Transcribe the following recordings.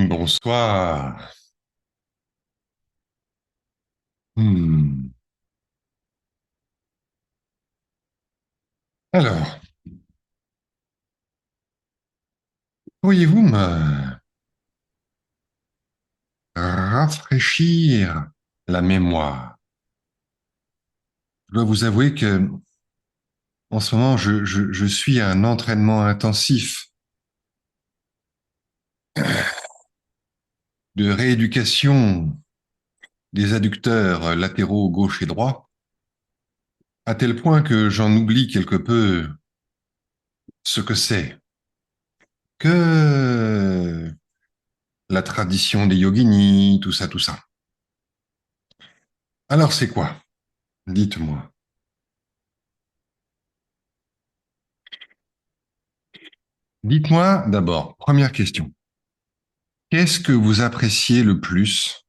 Bonsoir. Hmm. Alors, pourriez-vous me rafraîchir la mémoire? Je dois vous avouer que en ce moment, je suis à un entraînement intensif de rééducation des adducteurs latéraux gauche et droit, à tel point que j'en oublie quelque peu ce que c'est que la tradition des yoginis, tout ça, tout ça. Alors, c'est quoi? Dites-moi. Dites-moi d'abord, première question. Qu'est-ce que vous appréciez le plus?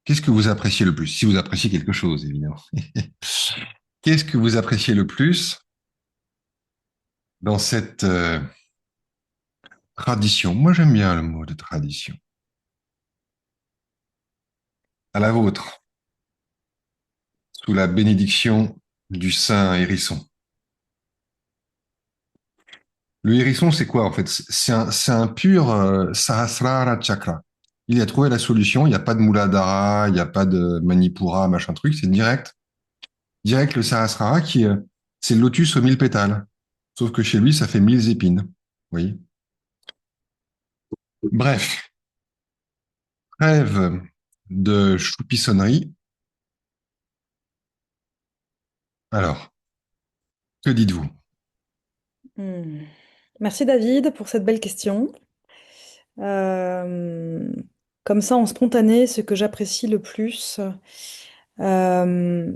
Qu'est-ce que vous appréciez le plus? Si vous appréciez quelque chose, évidemment. Qu'est-ce que vous appréciez le plus dans cette tradition? Moi, j'aime bien le mot de tradition. À la vôtre, sous la bénédiction du saint hérisson. Le hérisson, c'est quoi en fait? C'est un pur Sahasrara chakra. Il a trouvé la solution. Il n'y a pas de Muladhara, il n'y a pas de Manipura, machin truc. C'est direct. Direct le Sahasrara c'est le lotus aux 1000 pétales. Sauf que chez lui, ça fait 1000 épines. Oui. Bref, trêve de choupissonnerie. Alors, que dites-vous? Hmm. Merci David pour cette belle question. Euh, Comme ça, en spontané, ce que j'apprécie le plus, euh,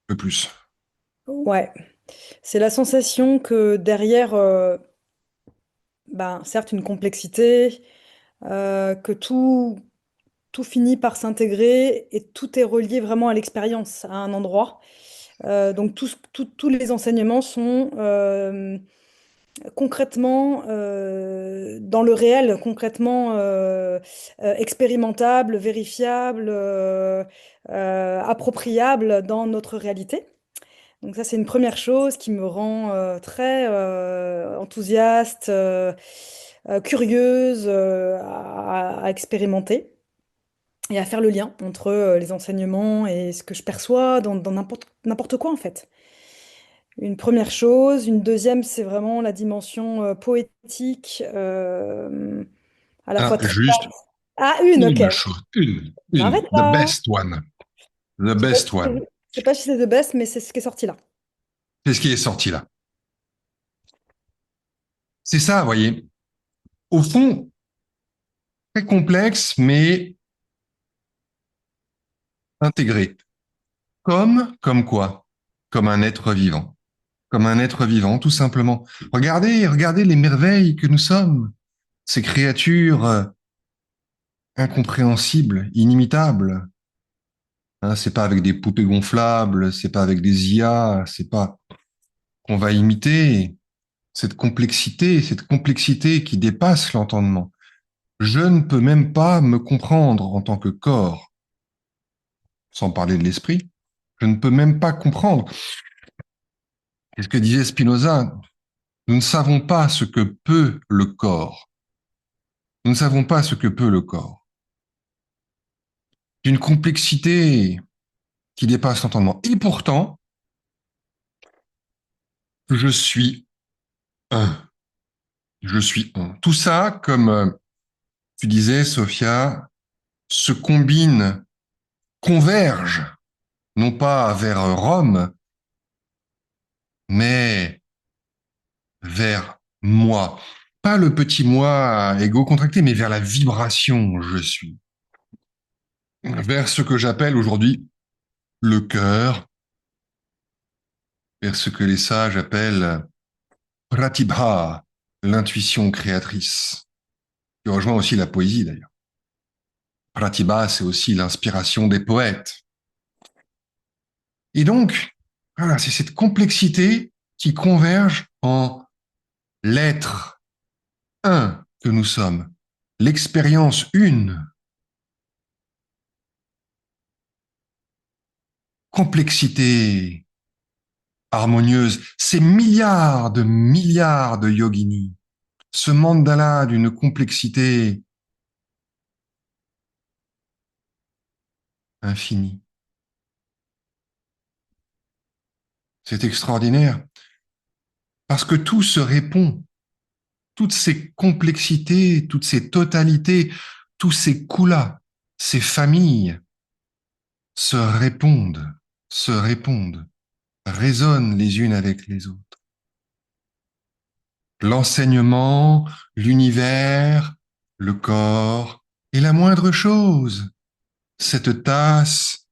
Le plus. ouais, c'est la sensation que derrière, certes, une complexité, que tout finit par s'intégrer et tout est relié vraiment à l'expérience, à un endroit. Donc tous les enseignements sont concrètement, dans le réel, concrètement expérimentable, vérifiable, appropriable dans notre réalité. Donc ça, c'est une première chose qui me rend très enthousiaste, curieuse à expérimenter et à faire le lien entre les enseignements et ce que je perçois dans n'importe quoi en fait. Une première chose. Une deuxième, c'est vraiment la dimension poétique, à la fois Alors, très... juste Ah, une, ok. une chose, M'arrête the là. best one, the Je sais pas best si one. je sais pas si c'est the best, mais c'est ce qui est sorti là. C'est ce qui est sorti là. C'est ça, vous voyez. Au fond, très complexe, mais intégré. Comme quoi? Comme un être vivant. Comme un être vivant, tout simplement. Regardez les merveilles que nous sommes. Ces créatures incompréhensibles, inimitables. Hein, c'est pas avec des poupées gonflables, c'est pas avec des IA, c'est pas qu'on va imiter cette complexité qui dépasse l'entendement. Je ne peux même pas me comprendre en tant que corps, sans parler de l'esprit. Je ne peux même pas comprendre. C'est ce que disait Spinoza. Nous ne savons pas ce que peut le corps. Nous ne savons pas ce que peut le corps. D'une complexité qui dépasse l'entendement. Et pourtant, je suis un. Je suis un. Tout ça, comme tu disais, Sophia, se combine, converge, non pas vers Rome, mais vers moi. Pas le petit moi égo-contracté, mais vers la vibration je suis. Vers ce que j'appelle aujourd'hui le cœur, vers ce que les sages appellent Pratibha, l'intuition créatrice, qui rejoint aussi la poésie d'ailleurs. Pratibha, c'est aussi l'inspiration des poètes. Et donc, voilà, c'est cette complexité qui converge en l'être un que nous sommes, l'expérience une, complexité harmonieuse, ces milliards de yoginis, ce mandala d'une complexité infinie. C'est extraordinaire parce que tout se répond, toutes ces complexités, toutes ces totalités, tous ces kulas, ces familles se répondent, se répondent, résonnent les unes avec les autres. L'enseignement, l'univers, le corps est la moindre chose. Cette tasse,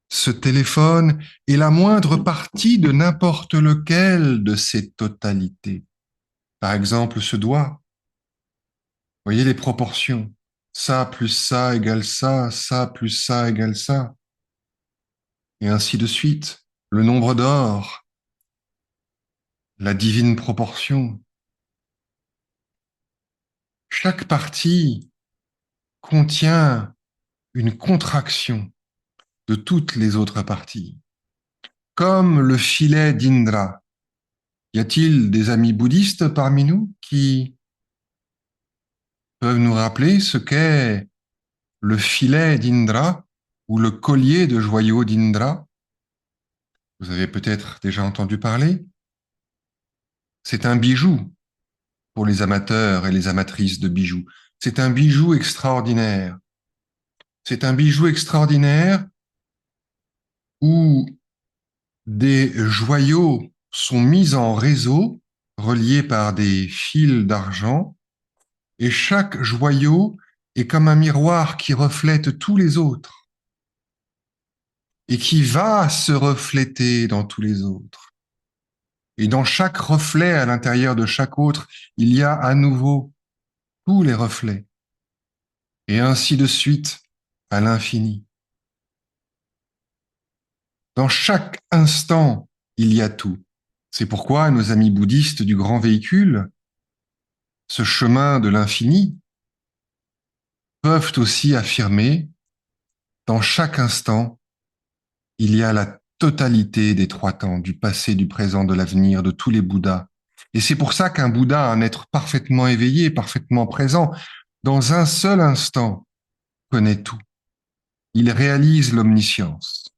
ce téléphone est la moindre partie de n'importe lequel de ces totalités. Par exemple, ce doigt. Voyez les proportions. Ça plus ça égale ça plus ça égale ça. Et ainsi de suite. Le nombre d'or, la divine proportion. Chaque partie contient une contraction de toutes les autres parties. Comme le filet d'Indra. Y a-t-il des amis bouddhistes parmi nous qui peuvent nous rappeler ce qu'est le filet d'Indra ou le collier de joyaux d'Indra? Vous avez peut-être déjà entendu parler. C'est un bijou pour les amateurs et les amatrices de bijoux. C'est un bijou extraordinaire. C'est un bijou extraordinaire où des joyaux sont mis en réseau, reliés par des fils d'argent, et chaque joyau est comme un miroir qui reflète tous les autres et qui va se refléter dans tous les autres. Et dans chaque reflet à l'intérieur de chaque autre, il y a à nouveau tous les reflets. Et ainsi de suite à l'infini. Dans chaque instant, il y a tout. C'est pourquoi nos amis bouddhistes du grand véhicule, ce chemin de l'infini, peuvent aussi affirmer, dans chaque instant, il y a la totalité des trois temps, du passé, du présent, de l'avenir, de tous les Bouddhas. Et c'est pour ça qu'un Bouddha, un être parfaitement éveillé, parfaitement présent, dans un seul instant, connaît tout. Il réalise l'omniscience.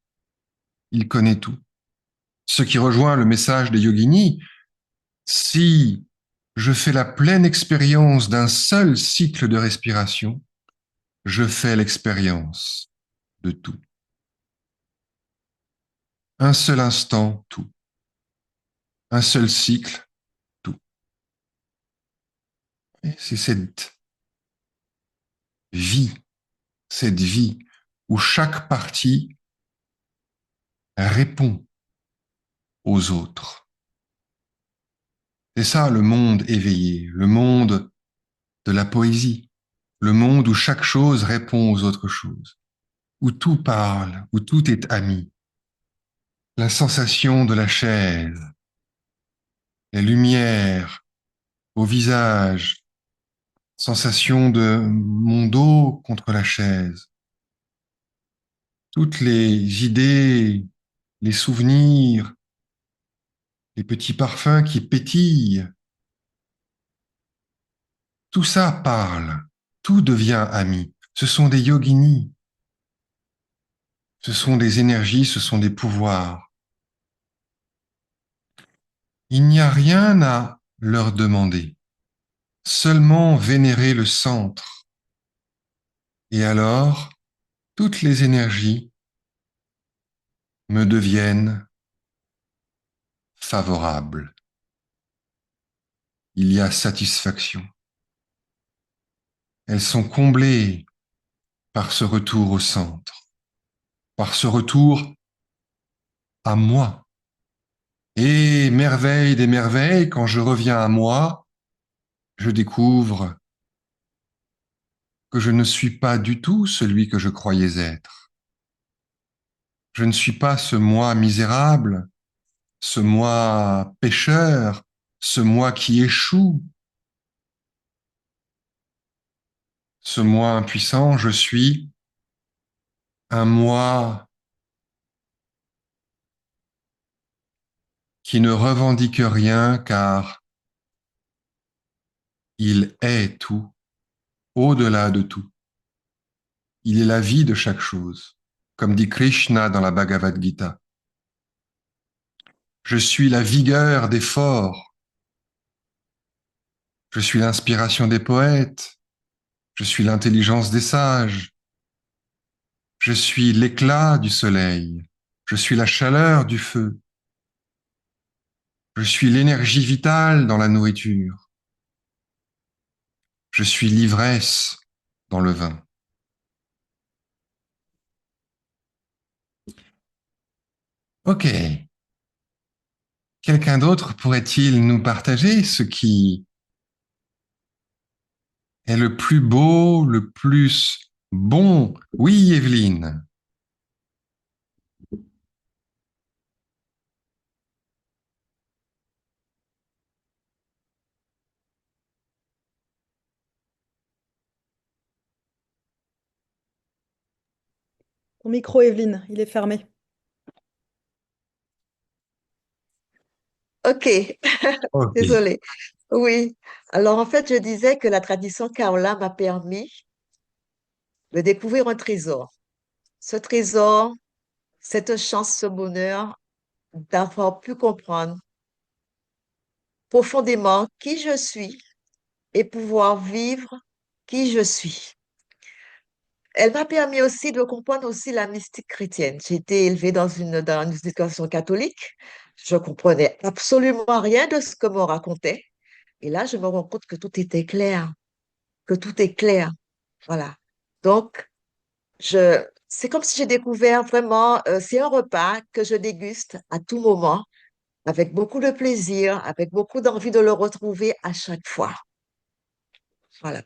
Il connaît tout. Ce qui rejoint le message des yoginis, si je fais la pleine expérience d'un seul cycle de respiration, je fais l'expérience de tout. Un seul instant, tout. Un seul cycle, tout. Et c'est vie, cette vie où chaque partie répond aux autres. C'est ça le monde éveillé, le monde de la poésie, le monde où chaque chose répond aux autres choses, où tout parle, où tout est ami. La sensation de la chaise, les lumières au visage, sensation de mon dos contre la chaise, toutes les idées, les souvenirs, les petits parfums qui pétillent, tout ça parle, tout devient ami. Ce sont des yoginis, ce sont des énergies, ce sont des pouvoirs. Il n'y a rien à leur demander, seulement vénérer le centre. Et alors, toutes les énergies me deviennent favorables. Il y a satisfaction. Elles sont comblées par ce retour au centre, par ce retour à moi. Et merveille des merveilles, quand je reviens à moi, je découvre que je ne suis pas du tout celui que je croyais être. Je ne suis pas ce moi misérable, ce moi pécheur, ce moi qui échoue. ce moi impuissant, je suis un moi qui ne revendique rien car il est tout, au-delà de tout. Il est la vie de chaque chose, comme dit Krishna dans la Bhagavad Gita. Je suis la vigueur des forts, je suis l'inspiration des poètes, je suis l'intelligence des sages, je suis l'éclat du soleil, je suis la chaleur du feu, je suis l'énergie vitale dans la nourriture, je suis l'ivresse dans le vin. Ok, quelqu'un d'autre pourrait-il nous partager ce qui est le plus beau, le plus bon? Oui, Evelyne. Ton micro, Evelyne, il est fermé. Ok, Ok. désolée. Oui. Alors en fait, je disais que la tradition Kaola m'a permis de découvrir un trésor. Ce trésor, cette chance, ce bonheur d'avoir pu comprendre profondément qui je suis et pouvoir vivre qui je suis. Elle m'a permis aussi de comprendre aussi la mystique chrétienne. J'ai été élevée dans une éducation catholique. Je comprenais absolument rien de ce que me racontait. Et là, je me rends compte que tout était clair, que tout est clair. Voilà. Donc, c'est comme si j'ai découvert vraiment, c'est un repas que je déguste à tout moment, avec beaucoup de plaisir, avec beaucoup d'envie de le retrouver à chaque fois. Voilà.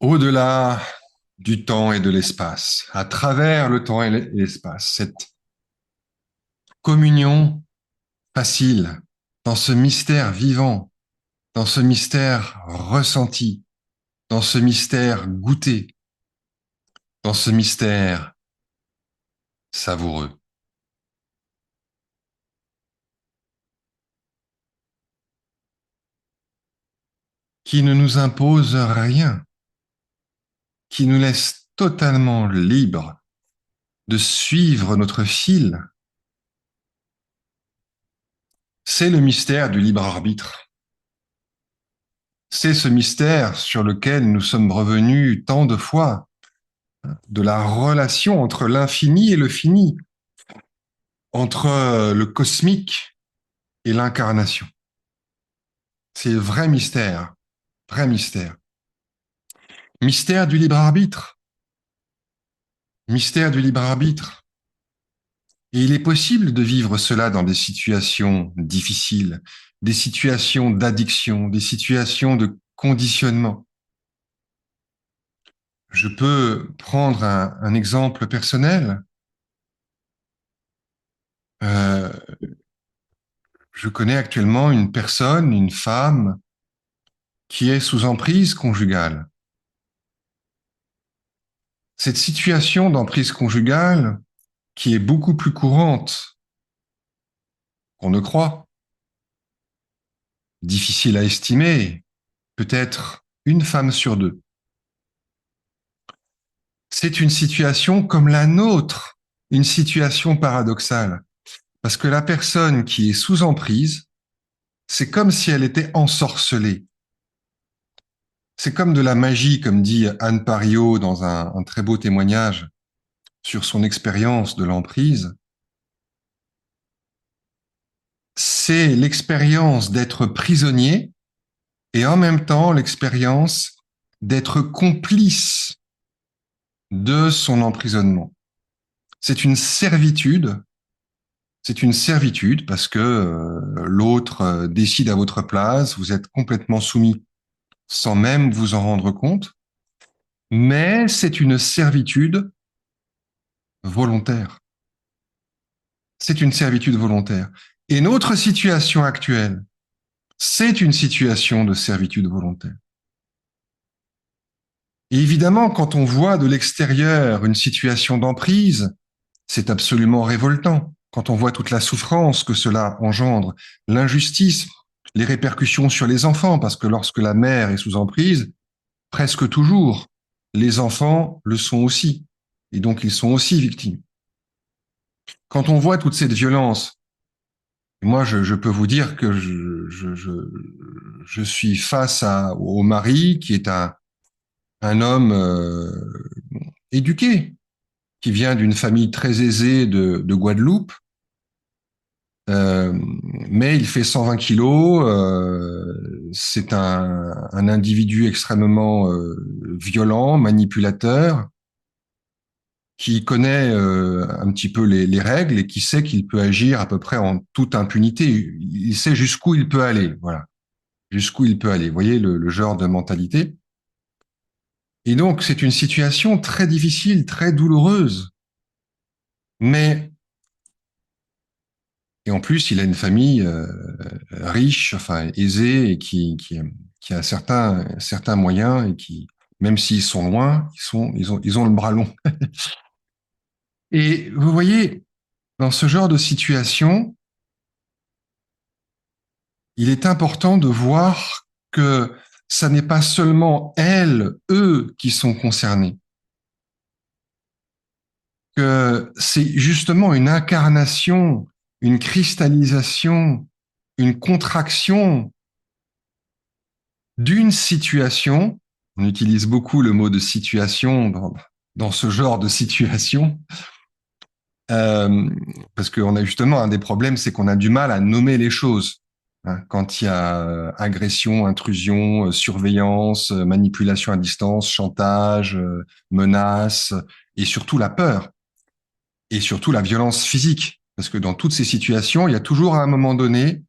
Au-delà du temps et de l'espace, à travers le temps et l'espace, cette communion facile dans ce mystère vivant, dans ce mystère ressenti, dans ce mystère goûté, dans ce mystère savoureux, qui ne nous impose rien, qui nous laisse totalement libres de suivre notre fil. C'est le mystère du libre arbitre. C'est ce mystère sur lequel nous sommes revenus tant de fois, de la relation entre l'infini et le fini, entre le cosmique et l'incarnation. C'est le vrai mystère, vrai mystère. Mystère du libre arbitre, mystère du libre arbitre. Et il est possible de vivre cela dans des situations difficiles, des situations d'addiction, des situations de conditionnement. Je peux prendre un exemple personnel. Euh, je connais actuellement une personne, une femme, qui est sous emprise conjugale. Cette situation d'emprise conjugale, qui est beaucoup plus courante qu'on ne croit, difficile à estimer, peut-être une femme sur deux. C'est une situation comme la nôtre, une situation paradoxale, parce que la personne qui est sous emprise, c'est comme si elle était ensorcelée. C'est comme de la magie, comme dit Anne Pariot dans un très beau témoignage sur son expérience de l'emprise. C'est l'expérience d'être prisonnier et en même temps l'expérience d'être complice de son emprisonnement. C'est une servitude parce que l'autre décide à votre place, vous êtes complètement soumis sans même vous en rendre compte, mais c'est une servitude volontaire. C'est une servitude volontaire. Et notre situation actuelle, c'est une situation de servitude volontaire. Et évidemment, quand on voit de l'extérieur une situation d'emprise, c'est absolument révoltant. Quand on voit toute la souffrance que cela engendre, l'injustice, les répercussions sur les enfants, parce que lorsque la mère est sous emprise, presque toujours, les enfants le sont aussi. Et donc, ils sont aussi victimes. Quand on voit toute cette violence, moi, je peux vous dire que je suis face au mari qui est un homme éduqué, qui vient d'une famille très aisée de Guadeloupe, euh, mais il fait 120 kilos. C'est un individu extrêmement violent, manipulateur, qui connaît un petit peu les règles et qui sait qu'il peut agir à peu près en toute impunité. Il sait jusqu'où il peut aller, voilà, jusqu'où il peut aller. Vous voyez le genre de mentalité. Et donc, c'est une situation très difficile, très douloureuse. Mais, et en plus, il a une famille riche, enfin aisée, et qui a certains moyens et qui, même s'ils sont loin, ils ont le bras long. Et vous voyez, dans ce genre de situation, il est important de voir que ça n'est pas seulement elles, eux qui sont concernés, que c'est justement une incarnation, une cristallisation, une contraction d'une situation. On utilise beaucoup le mot de situation dans ce genre de situation, euh, parce qu'on a justement un des problèmes, c'est qu'on a du mal à nommer les choses. Hein, quand il y a agression, intrusion, surveillance, manipulation à distance, chantage, menace, et surtout la peur, et surtout la violence physique. Parce que dans toutes ces situations, il y a toujours à un moment donné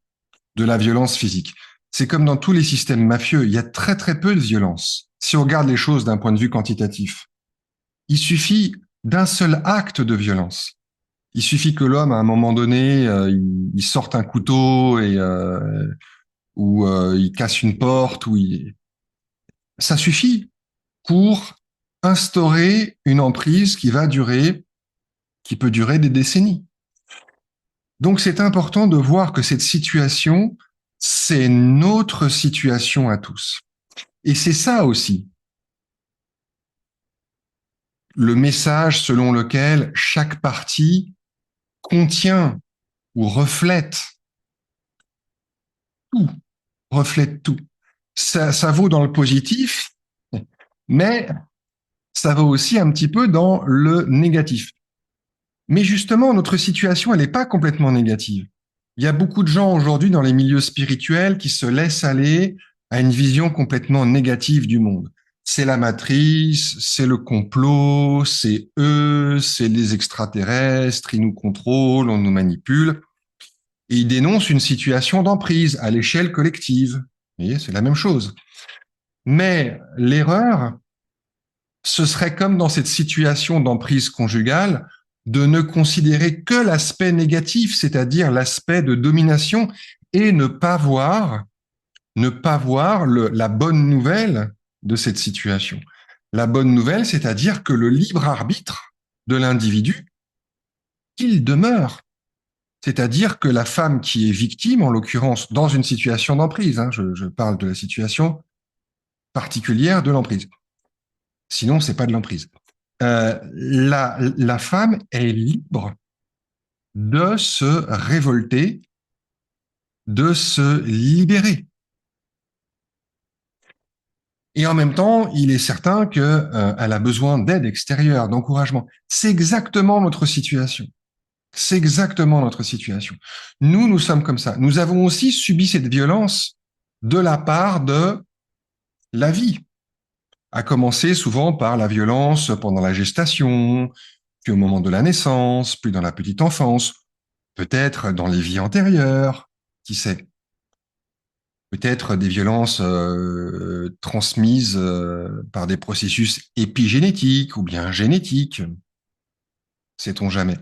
de la violence physique. C'est comme dans tous les systèmes mafieux, il y a très très peu de violence. Si on regarde les choses d'un point de vue quantitatif, il suffit d'un seul acte de violence. Il suffit que l'homme, à un moment donné, il sorte un couteau et ou il casse une porte, ça suffit pour instaurer une emprise qui peut durer des décennies. Donc c'est important de voir que cette situation, c'est notre situation à tous. Et c'est ça aussi, le message selon lequel chaque partie contient ou tout, reflète tout. Ça vaut dans le positif, mais ça vaut aussi un petit peu dans le négatif. Mais justement, notre situation, elle n'est pas complètement négative. Il y a beaucoup de gens aujourd'hui dans les milieux spirituels qui se laissent aller à une vision complètement négative du monde. C'est la matrice, c'est le complot, c'est eux, c'est les extraterrestres, ils nous contrôlent, on nous manipule. Et ils dénoncent une situation d'emprise à l'échelle collective. Vous voyez, c'est la même chose. Mais l'erreur, ce serait comme dans cette situation d'emprise conjugale, de ne considérer que l'aspect négatif, c'est-à-dire l'aspect de domination, et ne pas voir la bonne nouvelle de cette situation. La bonne nouvelle, c'est-à-dire que le libre arbitre de l'individu, il demeure. C'est-à-dire que la femme qui est victime, en l'occurrence dans une situation d'emprise, hein, je parle de la situation particulière de l'emprise. Sinon, c'est pas de l'emprise. La femme est libre de se révolter, de se libérer. Et en même temps, il est certain qu'elle a besoin d'aide extérieure, d'encouragement. C'est exactement notre situation. C'est exactement notre situation. Nous sommes comme ça. Nous avons aussi subi cette violence de la part de la vie, à commencer souvent par la violence pendant la gestation, puis au moment de la naissance, puis dans la petite enfance, peut-être dans les vies antérieures, qui sait, peut-être des violences transmises par des processus épigénétiques ou bien génétiques, sait-on jamais.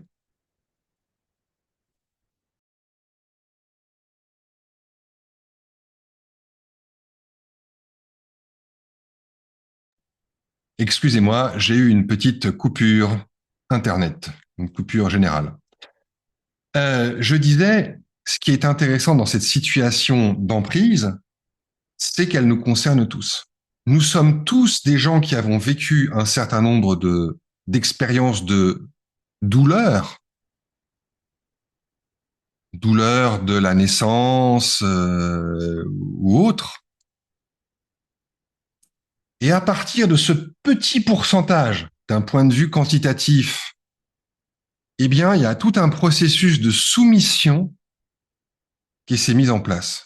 Excusez-moi, j'ai eu une petite coupure Internet, une coupure générale. Je disais, ce qui est intéressant dans cette situation d'emprise, c'est qu'elle nous concerne tous. Nous sommes tous des gens qui avons vécu un certain nombre d'expériences de douleur, douleur de la naissance ou autre. Et à partir de ce petit pourcentage, d'un point de vue quantitatif, eh bien, il y a tout un processus de soumission qui s'est mis en place.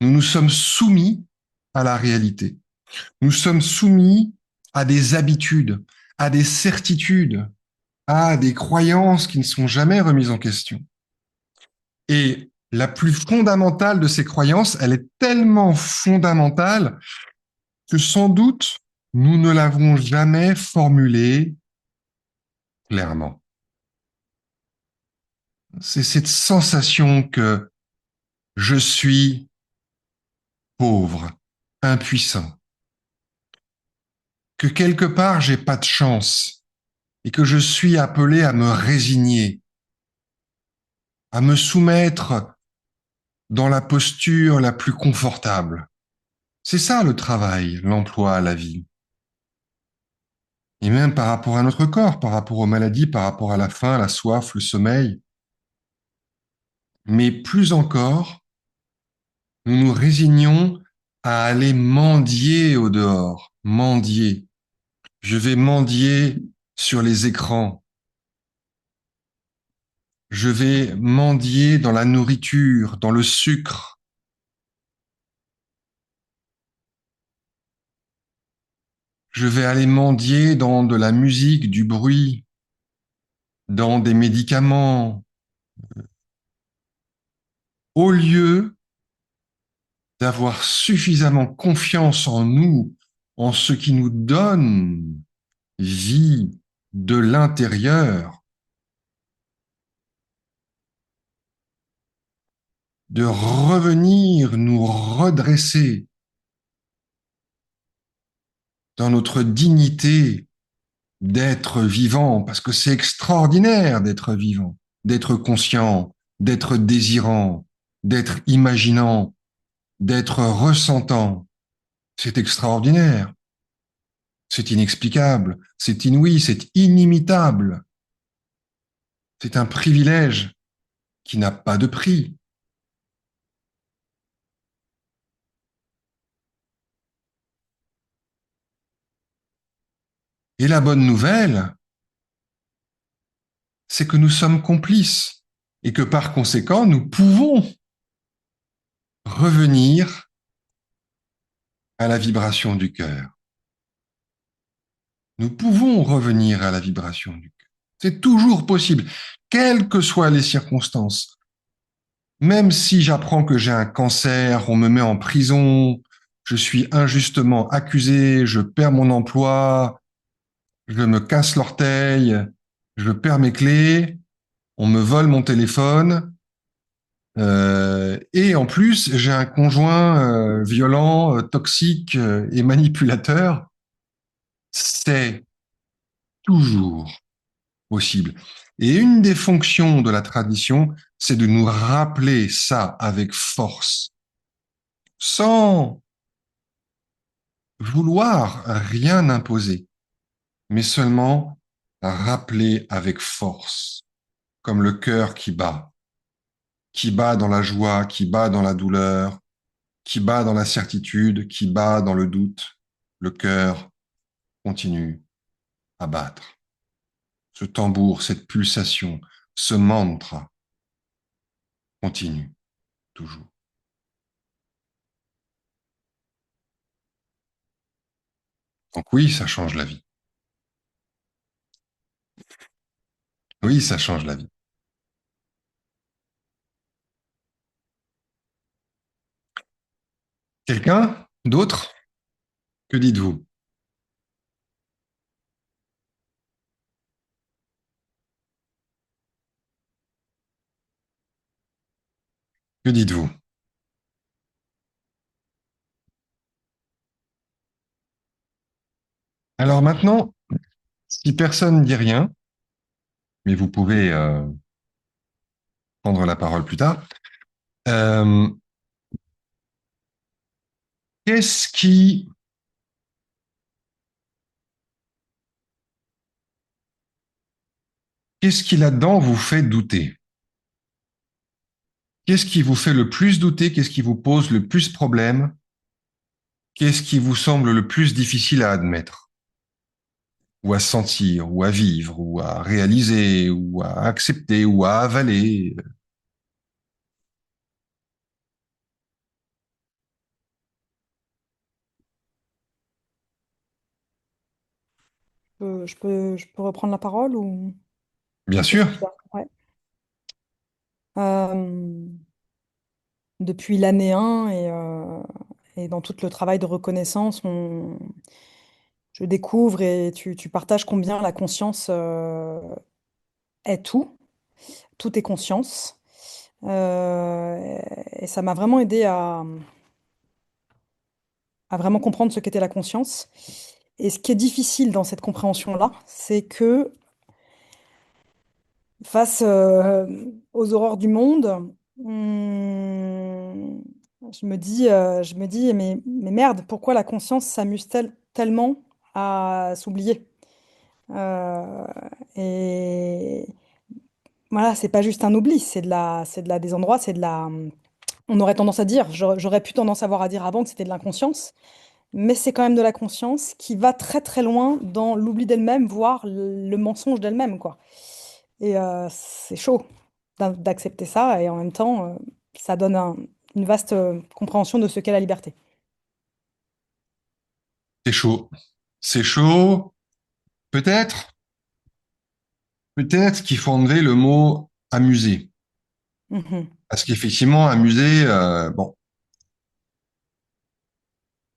Nous nous sommes soumis à la réalité. Nous sommes soumis à des habitudes, à des certitudes, à des croyances qui ne sont jamais remises en question. Et la plus fondamentale de ces croyances, elle est tellement fondamentale que sans doute nous ne l'avons jamais formulée clairement. C'est cette sensation que je suis pauvre, impuissant, que quelque part j'ai pas de chance et que je suis appelé à me résigner, à me soumettre dans la posture la plus confortable. C'est ça le travail, l'emploi, la vie. Et même par rapport à notre corps, par rapport aux maladies, par rapport à la faim, la soif, le sommeil. Mais plus encore, nous nous résignons à aller mendier au dehors, mendier. Je vais mendier sur les écrans. Je vais mendier dans la nourriture, dans le sucre. Je vais aller mendier dans de la musique, du bruit, dans des médicaments, au lieu d'avoir suffisamment confiance en nous, en ce qui nous donne vie de l'intérieur, de revenir nous redresser dans notre dignité d'être vivant, parce que c'est extraordinaire d'être vivant, d'être conscient, d'être désirant, d'être imaginant, d'être ressentant. C'est extraordinaire, c'est inexplicable, c'est inouï, c'est inimitable. C'est un privilège qui n'a pas de prix. Et la bonne nouvelle, c'est que nous sommes complices et que par conséquent, nous pouvons revenir à la vibration du cœur. Nous pouvons revenir à la vibration du cœur. C'est toujours possible, quelles que soient les circonstances. Même si j'apprends que j'ai un cancer, on me met en prison, je suis injustement accusé, je perds mon emploi, je me casse l'orteil, je perds mes clés, on me vole mon téléphone, et en plus j'ai un conjoint violent, toxique et manipulateur. C'est toujours possible. Et une des fonctions de la tradition, c'est de nous rappeler ça avec force, sans vouloir rien imposer, mais seulement rappeler avec force, comme le cœur qui bat dans la joie, qui bat dans la douleur, qui bat dans la certitude, qui bat dans le doute. Le cœur continue à battre. Ce tambour, cette pulsation, ce mantra continue toujours. Donc oui, ça change la vie. Oui, ça change la vie. Quelqu'un d'autre? Que dites-vous? Que dites-vous? Alors maintenant, si personne ne dit rien, mais vous pouvez prendre la parole plus tard, euh, qu'est-ce qui, qu'est-ce qui là-dedans vous fait douter? Qu'est-ce qui vous fait le plus douter? Qu'est-ce qui vous pose le plus problème? Qu'est-ce qui vous semble le plus difficile à admettre, ou à sentir, ou à vivre, ou à réaliser, ou à accepter, ou à avaler? Je peux reprendre la parole ou Bien ça sûr, suffira? Ouais. Euh, Depuis l'année 1 et dans tout le travail de reconnaissance, je découvre et tu partages combien la conscience est tout. Tout est conscience. Et ça m'a vraiment aidé à vraiment comprendre ce qu'était la conscience. Et ce qui est difficile dans cette compréhension-là, c'est que face aux horreurs du monde, je me dis, mais merde, pourquoi la conscience s'amuse-t-elle tellement à s'oublier? Euh, et voilà, c'est pas juste un oubli, c'est de la désendroit, c'est de la. On aurait tendance à dire, j'aurais pu tendance à avoir à dire avant que c'était de l'inconscience, mais c'est quand même de la conscience qui va très très loin dans l'oubli d'elle-même, voire le mensonge d'elle-même, quoi. Et c'est chaud d'accepter ça, et en même temps, ça donne une vaste compréhension de ce qu'est la liberté. c'est chaud. C'est chaud. Peut-être, peut-être qu'il faut enlever le mot amuser. Mhm. Parce qu'effectivement, amuser, bon,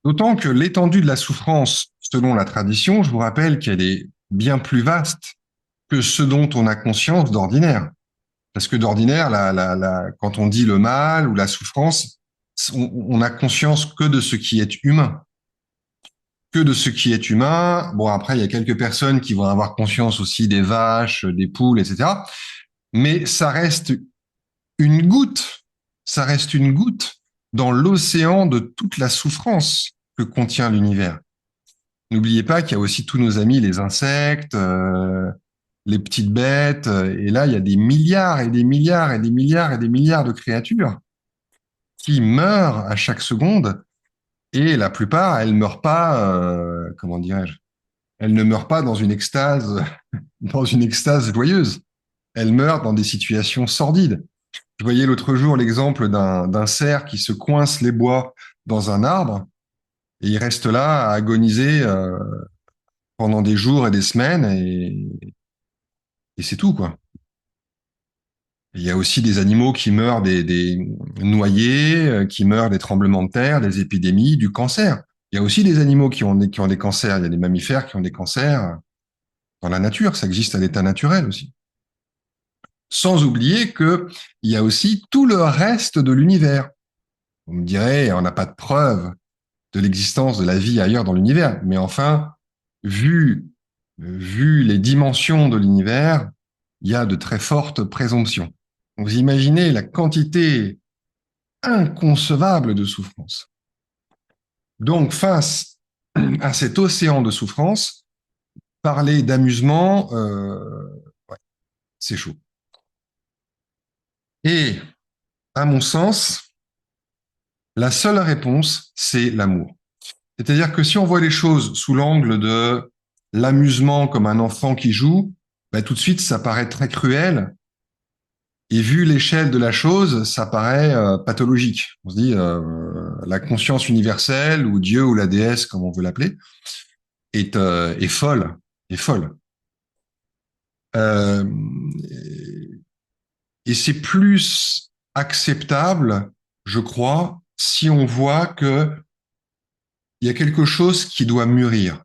d'autant que l'étendue de la souffrance, selon la tradition, je vous rappelle qu'elle est bien plus vaste que ce dont on a conscience d'ordinaire. Parce que d'ordinaire, quand on dit le mal ou la souffrance, on a conscience que de ce qui est humain. Que de ce qui est humain. Bon, après, il y a quelques personnes qui vont avoir conscience aussi des vaches, des poules, etc. Mais ça reste une goutte. Ça reste une goutte dans l'océan de toute la souffrance que contient l'univers. N'oubliez pas qu'il y a aussi tous nos amis, les insectes, les petites bêtes. Et là, il y a des milliards et des milliards et des milliards et des milliards de créatures qui meurent à chaque seconde. Et la plupart, elles meurent pas, comment dirais-je, elles ne meurent pas dans une extase joyeuse. Elles meurent dans des situations sordides. Je voyais l'autre jour l'exemple d'un cerf qui se coince les bois dans un arbre et il reste là à agoniser pendant des jours et des semaines et c'est tout, quoi. Il y a aussi des animaux qui meurent des noyés, qui meurent des tremblements de terre, des épidémies, du cancer. Il y a aussi des animaux qui ont des cancers. Il y a des mammifères qui ont des cancers dans la nature. Ça existe à l'état naturel aussi. Sans oublier que il y a aussi tout le reste de l'univers. Vous me direz, on n'a pas de preuve de l'existence de la vie ailleurs dans l'univers. Mais enfin, vu, vu les dimensions de l'univers, il y a de très fortes présomptions. Vous imaginez la quantité inconcevable de souffrance. Donc, face à cet océan de souffrance, parler d'amusement, ouais, c'est chaud. Et, à mon sens, la seule réponse, c'est l'amour. C'est-à-dire que si on voit les choses sous l'angle de l'amusement comme un enfant qui joue, bah, tout de suite, ça paraît très cruel. Et vu l'échelle de la chose, ça paraît pathologique. On se dit, la conscience universelle, ou Dieu, ou la déesse, comme on veut l'appeler, est folle. Est folle. Euh, et c'est plus acceptable, je crois, si on voit que il y a quelque chose qui doit mûrir,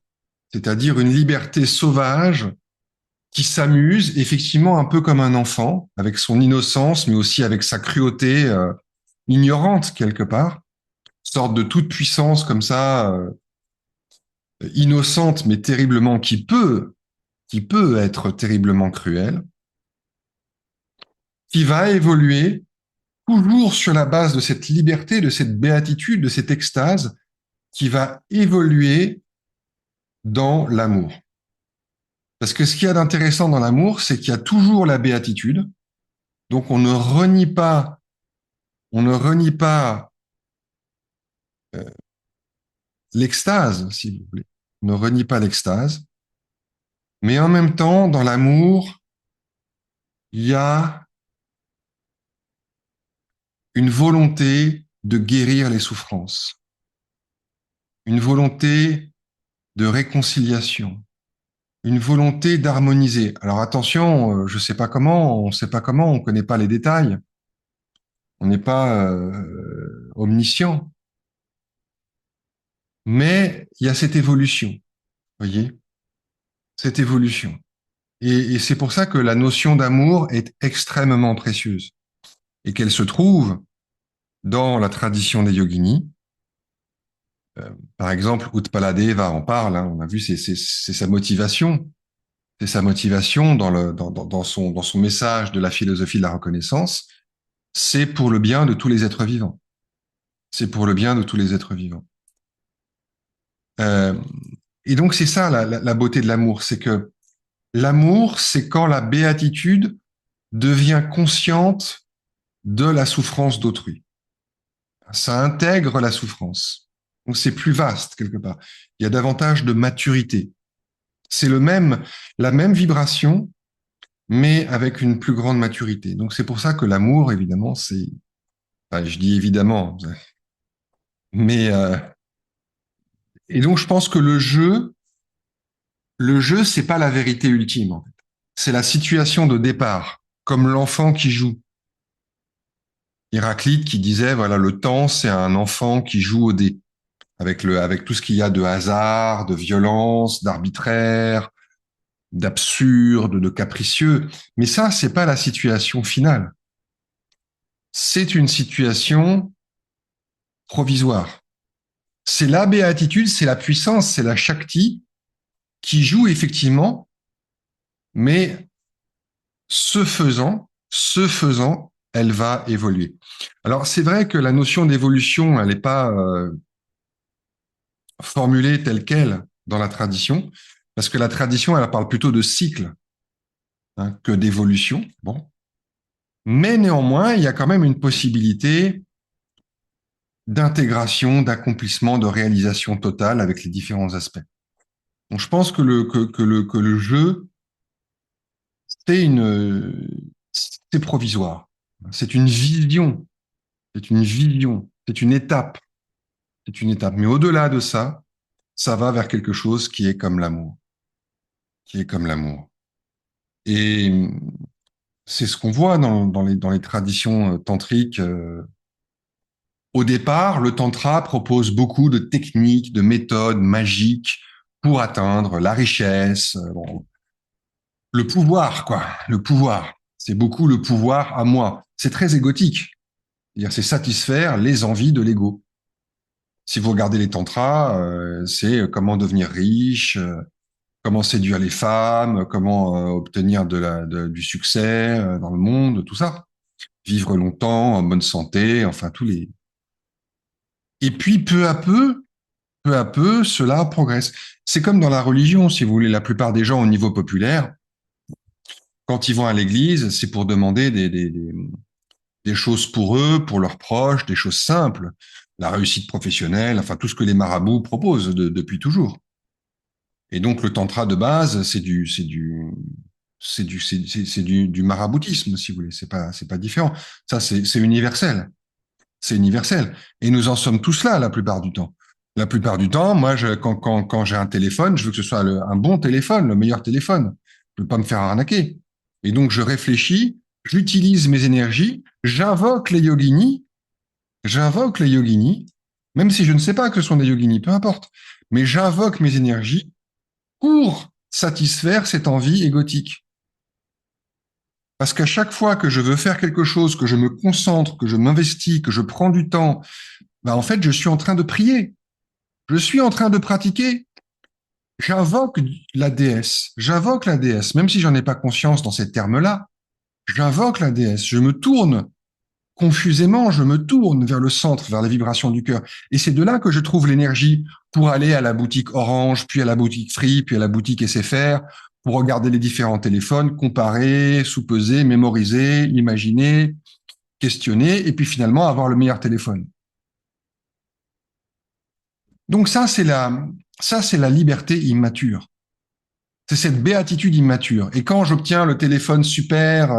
c'est-à-dire une liberté sauvage qui s'amuse effectivement un peu comme un enfant, avec son innocence, mais aussi avec sa cruauté ignorante quelque part, sorte de toute puissance comme ça, innocente mais terriblement qui peut être terriblement cruelle, qui va évoluer toujours sur la base de cette liberté, de cette béatitude, de cette extase, qui va évoluer dans l'amour. Parce que ce qu'il y a d'intéressant dans l'amour, c'est qu'il y a toujours la béatitude. Donc on ne renie pas l'extase, si vous voulez. On ne renie pas l'extase. Mais en même temps, dans l'amour, il y a une volonté de guérir les souffrances, une volonté de réconciliation, une volonté d'harmoniser. Alors attention, je sais pas comment, on sait pas comment, on connaît pas les détails, on n'est pas omniscient, mais il y a cette évolution, voyez, cette évolution. Et c'est pour ça que la notion d'amour est extrêmement précieuse et qu'elle se trouve dans la tradition des yoginis. Par exemple, Utpaladeva en parle, hein, on a vu, c'est sa motivation. C'est sa motivation dans son message de la philosophie de la reconnaissance. C'est pour le bien de tous les êtres vivants. C'est pour le bien de tous les êtres vivants. Euh, et donc, c'est ça la beauté de l'amour. C'est que l'amour, c'est quand la béatitude devient consciente de la souffrance d'autrui. Ça intègre la souffrance. Donc, c'est plus vaste, quelque part. Il y a davantage de maturité. C'est la même vibration, mais avec une plus grande maturité. Donc c'est pour ça que l'amour, évidemment, c'est, enfin, je dis évidemment, mais et donc je pense que le jeu, c'est pas la vérité ultime, en fait. C'est la situation de départ, comme l'enfant qui joue. Héraclite qui disait, voilà, le temps, c'est un enfant qui joue au dé, avec tout ce qu'il y a de hasard, de violence, d'arbitraire, d'absurde, de capricieux. Mais ça, c'est pas la situation finale. C'est une situation provisoire. C'est la béatitude, c'est la puissance, c'est la shakti qui joue effectivement, mais ce faisant, elle va évoluer. Alors c'est vrai que la notion d'évolution, elle n'est pas formulée telle quelle dans la tradition, parce que la tradition, elle parle plutôt de cycle hein, que d'évolution. Bon, mais néanmoins, il y a quand même une possibilité d'intégration, d'accomplissement, de réalisation totale avec les différents aspects. Donc, je pense que que le jeu, c'est provisoire. C'est une vision. C'est une vision. C'est une étape. C'est une étape. Mais au-delà de ça, ça va vers quelque chose qui est comme l'amour. Qui est comme l'amour. Et c'est ce qu'on voit dans les traditions tantriques. Au départ, le tantra propose beaucoup de techniques, de méthodes magiques pour atteindre la richesse, bon, le pouvoir, quoi. Le pouvoir. C'est beaucoup le pouvoir à moi. C'est très égotique. C'est-à-dire, c'est satisfaire les envies de l'ego. Si vous regardez les tantras, c'est comment devenir riche, comment séduire les femmes, comment obtenir du succès dans le monde, tout ça. Vivre longtemps, en bonne santé, enfin tous les. Et puis peu à peu, cela progresse. C'est comme dans la religion, si vous voulez, la plupart des gens au niveau populaire, quand ils vont à l'église, c'est pour demander des choses pour eux, pour leurs proches, des choses simples, la réussite professionnelle, enfin tout ce que les marabouts proposent depuis toujours. Et donc le tantra de base, du maraboutisme, si vous voulez. C'est pas différent. Ça, c'est universel. C'est universel. Et nous en sommes tous là la plupart du temps. La plupart du temps, moi, quand j'ai un téléphone, je veux que ce soit un bon téléphone, le meilleur téléphone. Je veux pas me faire arnaquer. Et donc, je réfléchis, j'utilise mes énergies, j'invoque les yoginis, même si je ne sais pas que ce sont des yoginis, peu importe. Mais j'invoque mes énergies pour satisfaire cette envie égotique. Parce qu'à chaque fois que je veux faire quelque chose, que je me concentre, que je m'investis, que je prends du temps, ben en fait, je suis en train de prier. Je suis en train de pratiquer. j'invoque la déesse. J'invoque la déesse, même si j'en ai pas conscience dans ces termes-là. J'invoque la déesse. Je me tourne confusément, je me tourne vers le centre, vers les vibrations du cœur. Et c'est de là que je trouve l'énergie pour aller à la boutique Orange, puis à la boutique Free, puis à la boutique SFR, pour regarder les différents téléphones, comparer, sous-peser, mémoriser, imaginer, questionner, et puis finalement avoir le meilleur téléphone. Donc ça, c'est la liberté immature. C'est cette béatitude immature. Et quand j'obtiens le téléphone super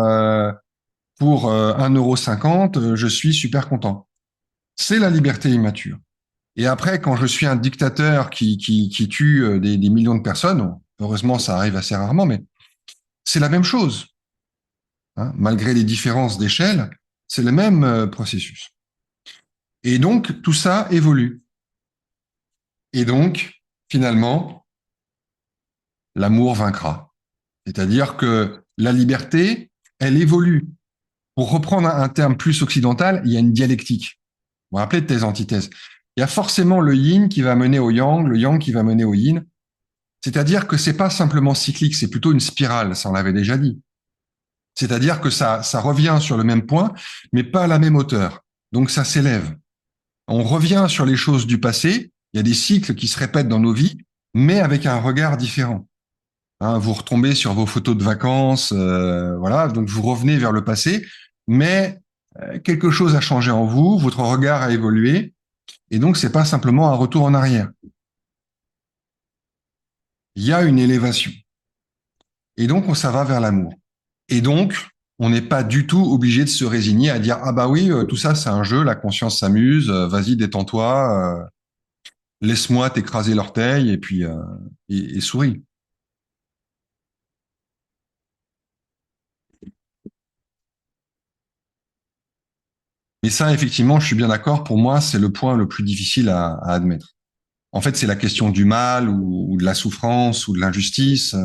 pour 1,50 €, je suis super content. C'est la liberté immature. Et après, quand je suis un dictateur qui tue des millions de personnes, heureusement ça arrive assez rarement, mais c'est la même chose. Hein, malgré les différences d'échelle, c'est le même processus. Et donc, tout ça évolue. Et donc, finalement, l'amour vaincra. C'est-à-dire que la liberté, elle évolue. Pour reprendre un terme plus occidental, il y a une dialectique. Vous vous rappelez de tes antithèses. Il y a forcément le yin qui va mener au yang, le yang qui va mener au yin. C'est-à-dire que c'est pas simplement cyclique, c'est plutôt une spirale, ça on l'avait déjà dit. C'est-à-dire que ça revient sur le même point, mais pas à la même hauteur. Donc ça s'élève. On revient sur les choses du passé, il y a des cycles qui se répètent dans nos vies, mais avec un regard différent. Hein, vous retombez sur vos photos de vacances, voilà, donc vous revenez vers le passé, mais quelque chose a changé en vous, votre regard a évolué, et donc c'est pas simplement un retour en arrière. Il y a une élévation. Et donc, ça va vers l'amour. Et donc, on n'est pas du tout obligé de se résigner à dire, ah bah oui, tout ça, c'est un jeu, la conscience s'amuse, vas-y, détends-toi, laisse-moi t'écraser l'orteil, et puis, et souris. Mais ça, effectivement, je suis bien d'accord, pour moi, c'est le point le plus difficile à admettre. En fait, c'est la question du mal ou de la souffrance ou de l'injustice.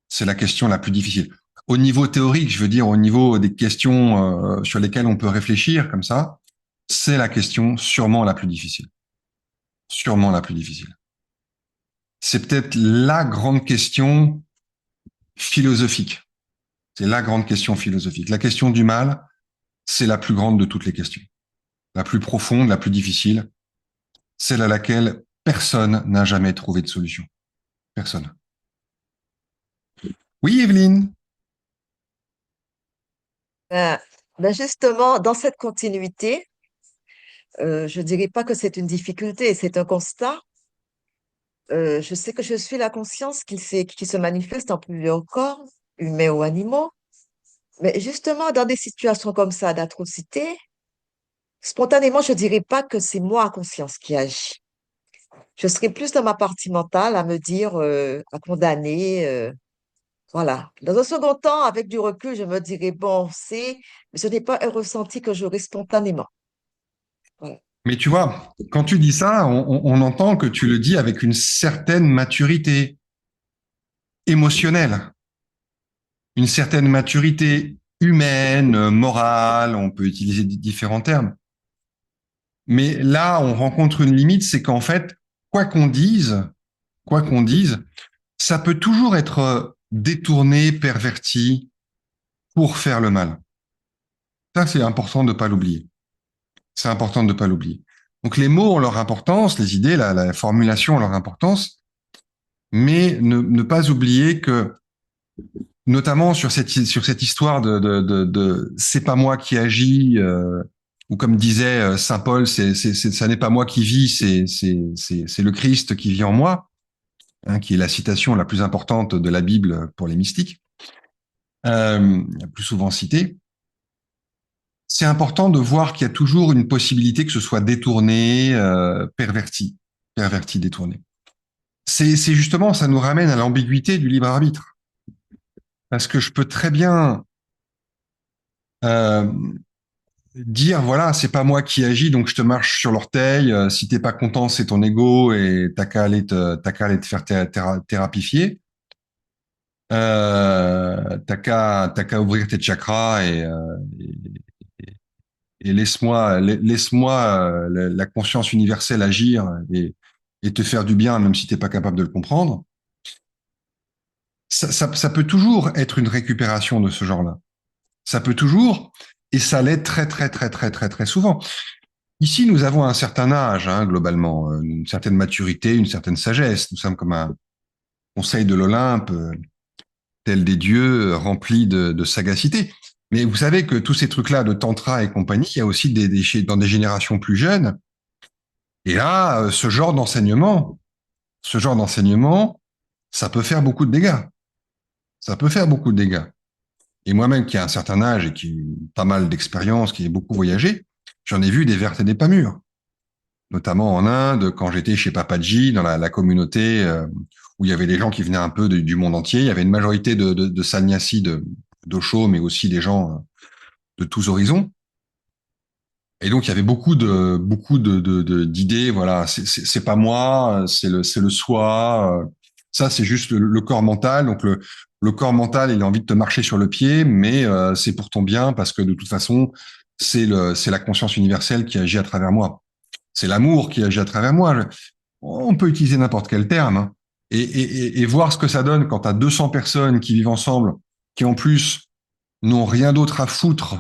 C'est la question la plus difficile. Au niveau théorique, je veux dire, au niveau des questions sur lesquelles on peut réfléchir comme ça, c'est la question sûrement la plus difficile. Sûrement la plus difficile. C'est peut-être la grande question philosophique. C'est la grande question philosophique. La question du mal, c'est la plus grande de toutes les questions. La plus profonde, la plus difficile, celle à laquelle personne n'a jamais trouvé de solution. Personne. Oui, Evelyne. Ben, ben justement, dans cette continuité, je ne dirais pas que c'est une difficulté, c'est un constat. Je sais que je suis la conscience qui se manifeste en plusieurs corps, humains ou animaux, mais justement, dans des situations comme ça d'atrocité, spontanément, je ne dirais pas que c'est moi, conscience, qui agit. Je serais plus dans ma partie mentale à me dire, à condamner, voilà. Dans un second temps, avec du recul, je me dirais, bon, mais ce n'est pas un ressenti que j'aurais spontanément. Voilà. Mais tu vois, quand tu dis ça, on entend que tu le dis avec une certaine maturité émotionnelle, une certaine maturité humaine, morale, on peut utiliser différents termes. Mais là, on rencontre une limite, c'est qu'en fait, quoi qu'on dise, quoi qu'on dise, ça peut toujours être détourné, perverti pour faire le mal. Ça, c'est important de ne pas l'oublier. C'est important de ne pas l'oublier. Donc les mots ont leur importance, les idées, la formulation ont leur importance, mais ne pas oublier que, notamment sur cette histoire de c'est pas moi qui agis, ou comme disait Saint Paul, ça n'est pas moi qui vis, c'est le Christ qui vit en moi, hein, qui est la citation la plus importante de la Bible pour les mystiques, la plus souvent citée. C'est important de voir qu'il y a toujours une possibilité que ce soit détourné, perverti, détourné. C'est justement, ça nous ramène à l'ambiguïté du libre arbitre. Parce que je peux très bien euh, dire, voilà, c'est pas moi qui agis, donc je te marche sur l'orteil. Si t'es pas content, c'est ton ego et t'as qu'à aller te faire thérapifier. T'as qu'à ouvrir tes chakras et laisse-moi la conscience universelle agir et te faire du bien, même si tu n'es pas capable de le comprendre, ça peut toujours être une récupération de ce genre-là. Ça peut toujours, et ça l'est très, très, très, très, très, très souvent. Ici, nous avons un certain âge, hein, globalement, une certaine maturité, une certaine sagesse. Nous sommes comme un conseil de l'Olympe, tel des dieux, remplis de sagacité. Mais vous savez que tous ces trucs-là de tantra et compagnie, il y a aussi dans des générations plus jeunes. Et là, ce genre d'enseignement, ça peut faire beaucoup de dégâts. Ça peut faire beaucoup de dégâts. Et moi-même, qui ai un certain âge et qui ai pas mal d'expérience, qui ai beaucoup voyagé, j'en ai vu des vertes et des pas mûres. Notamment en Inde, quand j'étais chez Papaji, dans la communauté où il y avait des gens qui venaient un peu du monde entier. Il y avait une majorité de sannyasis d'Osho, mais aussi des gens de tous horizons. Et donc, il y avait d'idées. Voilà, c'est pas moi, c'est le soi. Ça, c'est juste le corps mental. Donc, le corps mental, il a envie de te marcher sur le pied, mais c'est pour ton bien parce que de toute façon, c'est la conscience universelle qui agit à travers moi. C'est l'amour qui agit à travers moi. On peut utiliser n'importe quel terme, hein, et voir ce que ça donne quand tu as 200 personnes qui vivent ensemble, qui en plus n'ont rien d'autre à foutre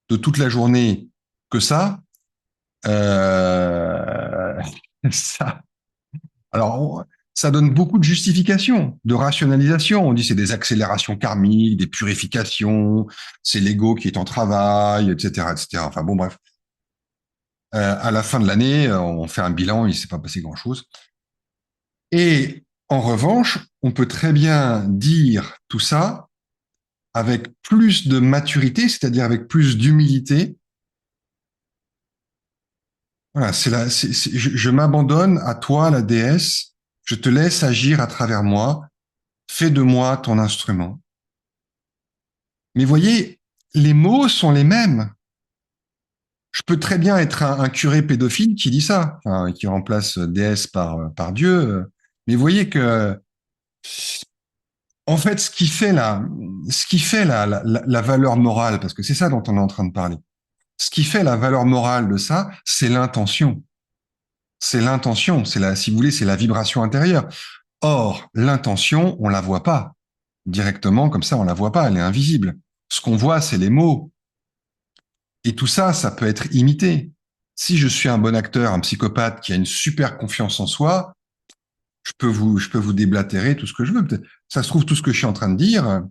de toute la journée que ça. Euh, ça alors, ça donne beaucoup de justifications, de rationalisation. On dit c'est des accélérations karmiques, des purifications, c'est l'ego qui est en travail, etc., etc. Enfin bon, bref. À la fin de l'année, on fait un bilan, il ne s'est pas passé grand-chose. Et en revanche, on peut très bien dire tout ça avec plus de maturité, c'est-à-dire avec plus d'humilité. Voilà, je m'abandonne à toi, la déesse. Je te laisse agir à travers moi. Fais de moi ton instrument. Mais voyez, les mots sont les mêmes. Je peux très bien être un curé pédophile qui dit ça, enfin, qui remplace déesse par Dieu. Mais voyez que, en fait, ce qui fait la valeur morale, parce que c'est ça dont on est en train de parler, ce qui fait la valeur morale de ça, c'est l'intention. C'est l'intention, si vous voulez, c'est la vibration intérieure. Or, l'intention, on la voit pas directement, comme ça, on la voit pas, elle est invisible. Ce qu'on voit, c'est les mots. Et tout ça, ça peut être imité. Si je suis un bon acteur, un psychopathe qui a une super confiance en soi, je peux vous déblatérer tout ce que je veux. Ça se trouve, tout ce que je suis en train de dire,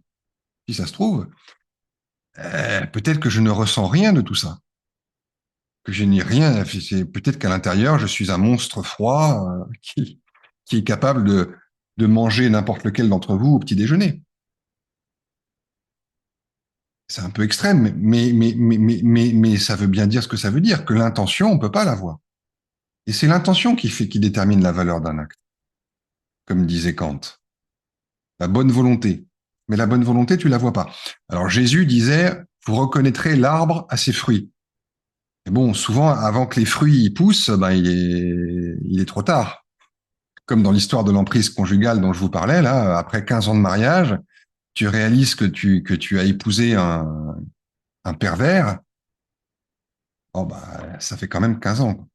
si ça se trouve, peut-être que je ne ressens rien de tout ça. Que je n'ai rien. Peut-être qu'à l'intérieur, je suis un monstre froid qui est capable de manger n'importe lequel d'entre vous au petit déjeuner. C'est un peu extrême, mais ça veut bien dire ce que ça veut dire, que l'intention, on peut pas l'avoir. Et c'est l'intention qui détermine la valeur d'un acte, comme disait Kant. La bonne volonté. Mais la bonne volonté, tu la vois pas. Alors Jésus disait, vous reconnaîtrez l'arbre à ses fruits. Et bon, souvent, avant que les fruits y poussent, ben, il est trop tard. Comme dans l'histoire de l'emprise conjugale dont je vous parlais, là, après 15 ans de mariage, tu réalises que tu as épousé un pervers. Oh, bah, ça fait quand même 15 ans, quoi.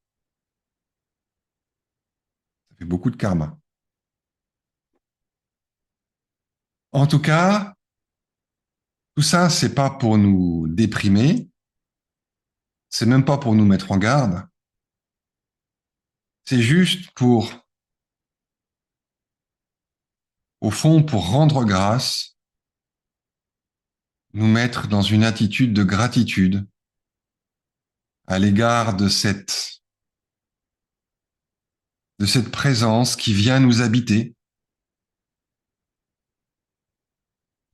Ça fait beaucoup de karma. En tout cas, tout ça, c'est pas pour nous déprimer, c'est même pas pour nous mettre en garde, c'est juste au fond, pour rendre grâce, nous mettre dans une attitude de gratitude à l'égard de cette présence qui vient nous habiter,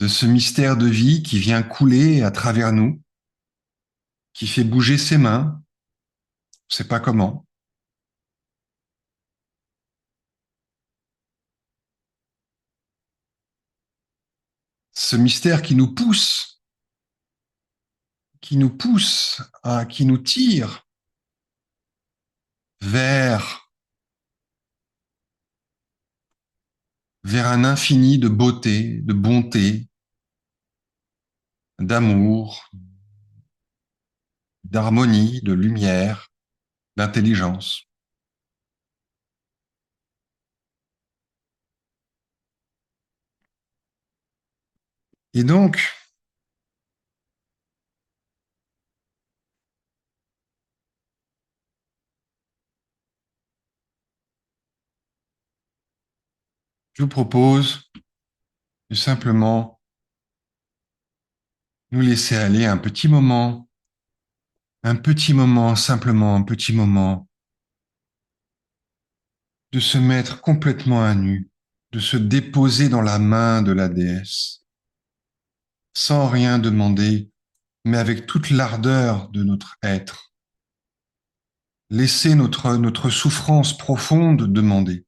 de ce mystère de vie qui vient couler à travers nous, qui fait bouger ses mains, on ne sait pas comment. Ce mystère qui nous tire vers, vers un infini de beauté, de bonté, d'amour, d'harmonie, de lumière, d'intelligence. Et donc, je vous propose de simplement nous laisser aller un petit moment, simplement un petit moment, de se mettre complètement à nu, de se déposer dans la main de la déesse, sans rien demander, mais avec toute l'ardeur de notre être. Laisser notre souffrance profonde demander.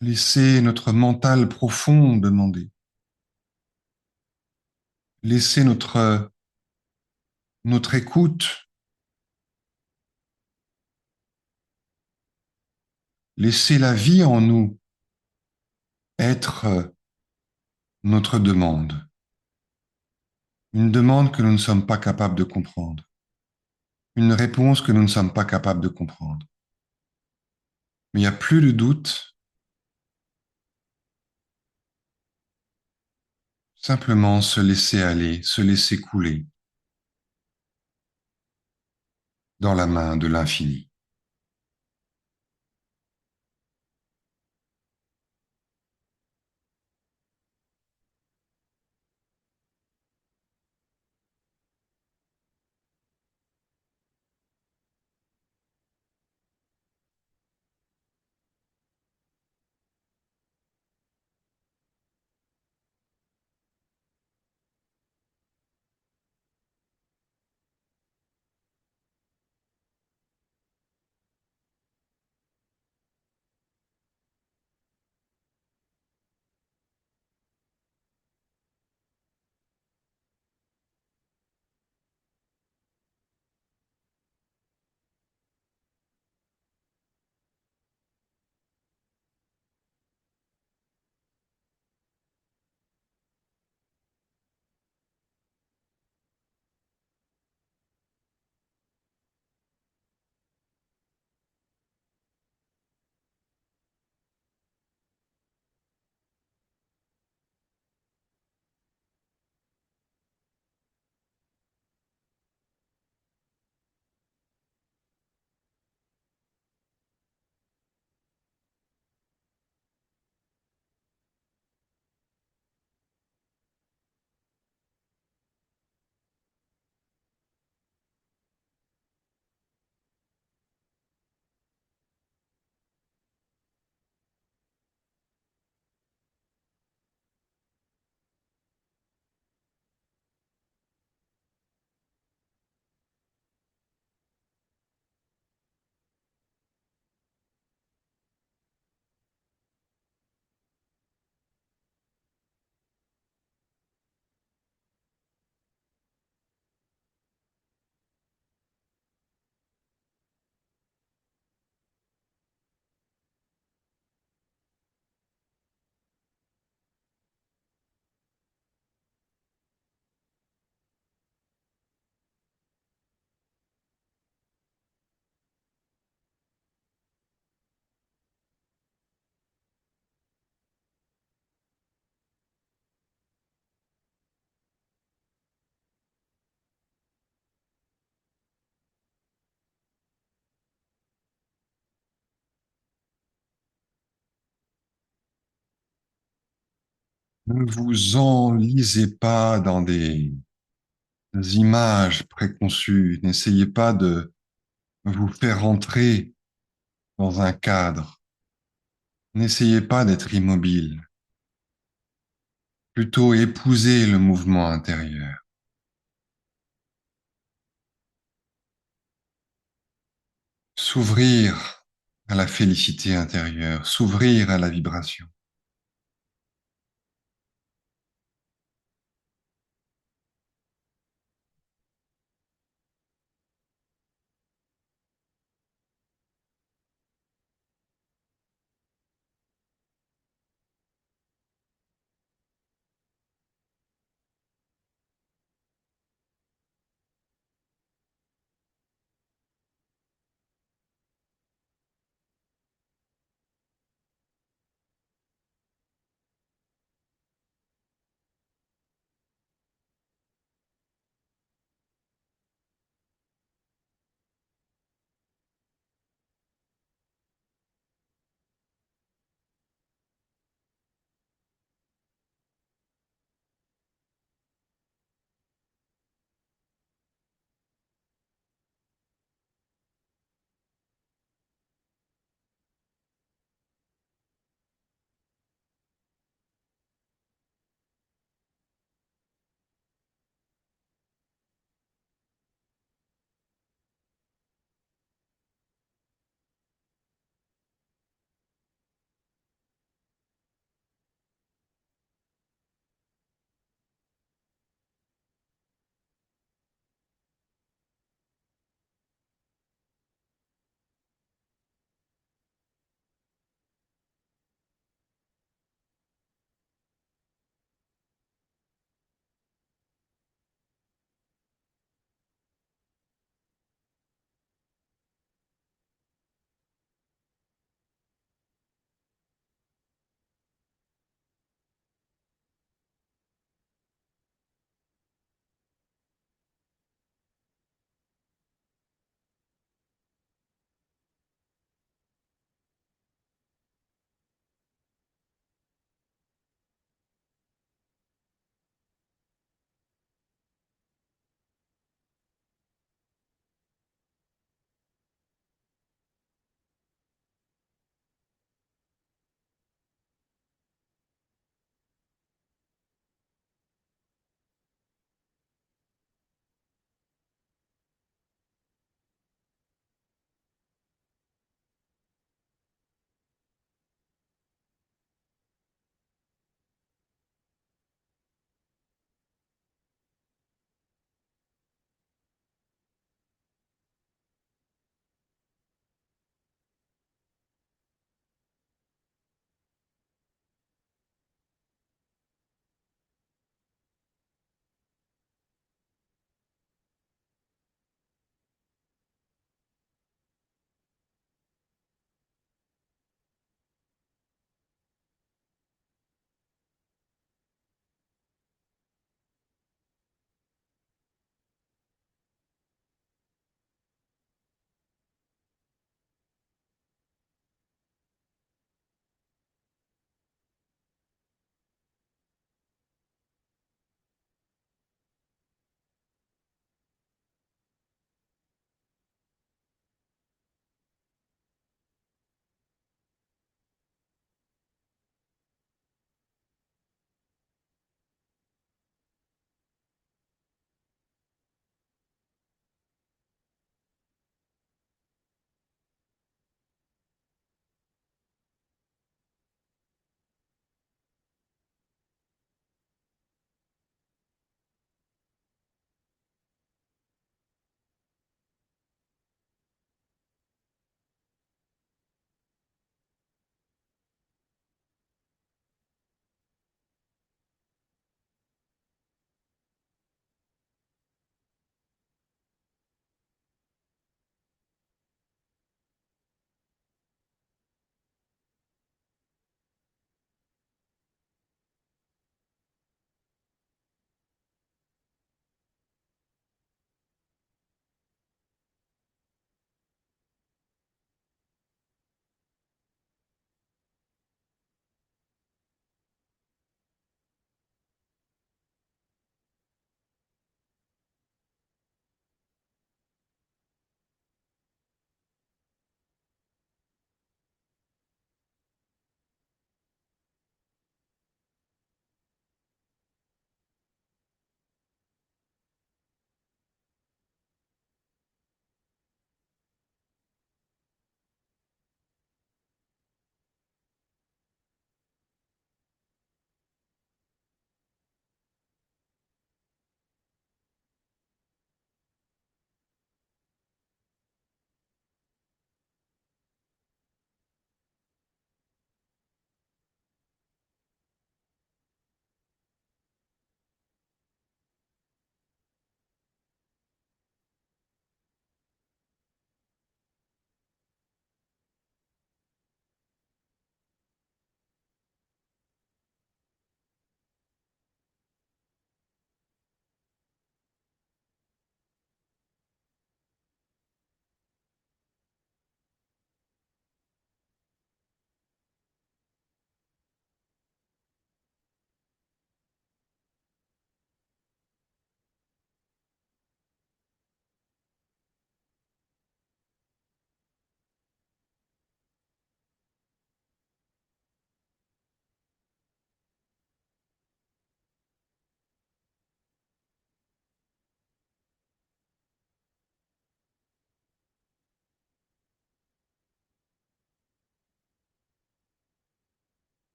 Laisser notre mental profond demander. Laisser notre écoute. Laisser la vie en nous être notre demande. Une demande que nous ne sommes pas capables de comprendre. Une réponse que nous ne sommes pas capables de comprendre. Mais il n'y a plus de doute, simplement se laisser aller, se laisser couler dans la main de l'infini. Ne vous enlisez pas dans des images préconçues. N'essayez pas de vous faire rentrer dans un cadre. N'essayez pas d'être immobile. Plutôt épousez le mouvement intérieur. S'ouvrir à la félicité intérieure, s'ouvrir à la vibration.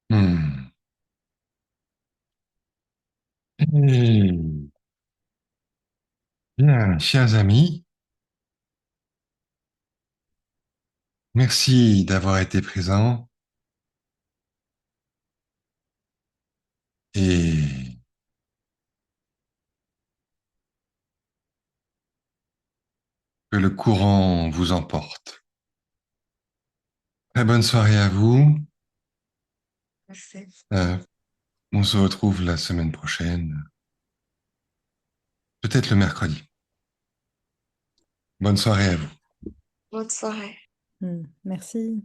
Hmm. Eh bien, chers amis, merci d'avoir été présents et que le courant vous emporte. Très bonne soirée à vous. Merci. Euh, on se retrouve la semaine prochaine, peut-être le mercredi. Bonne soirée à vous. Bonne soirée. Merci.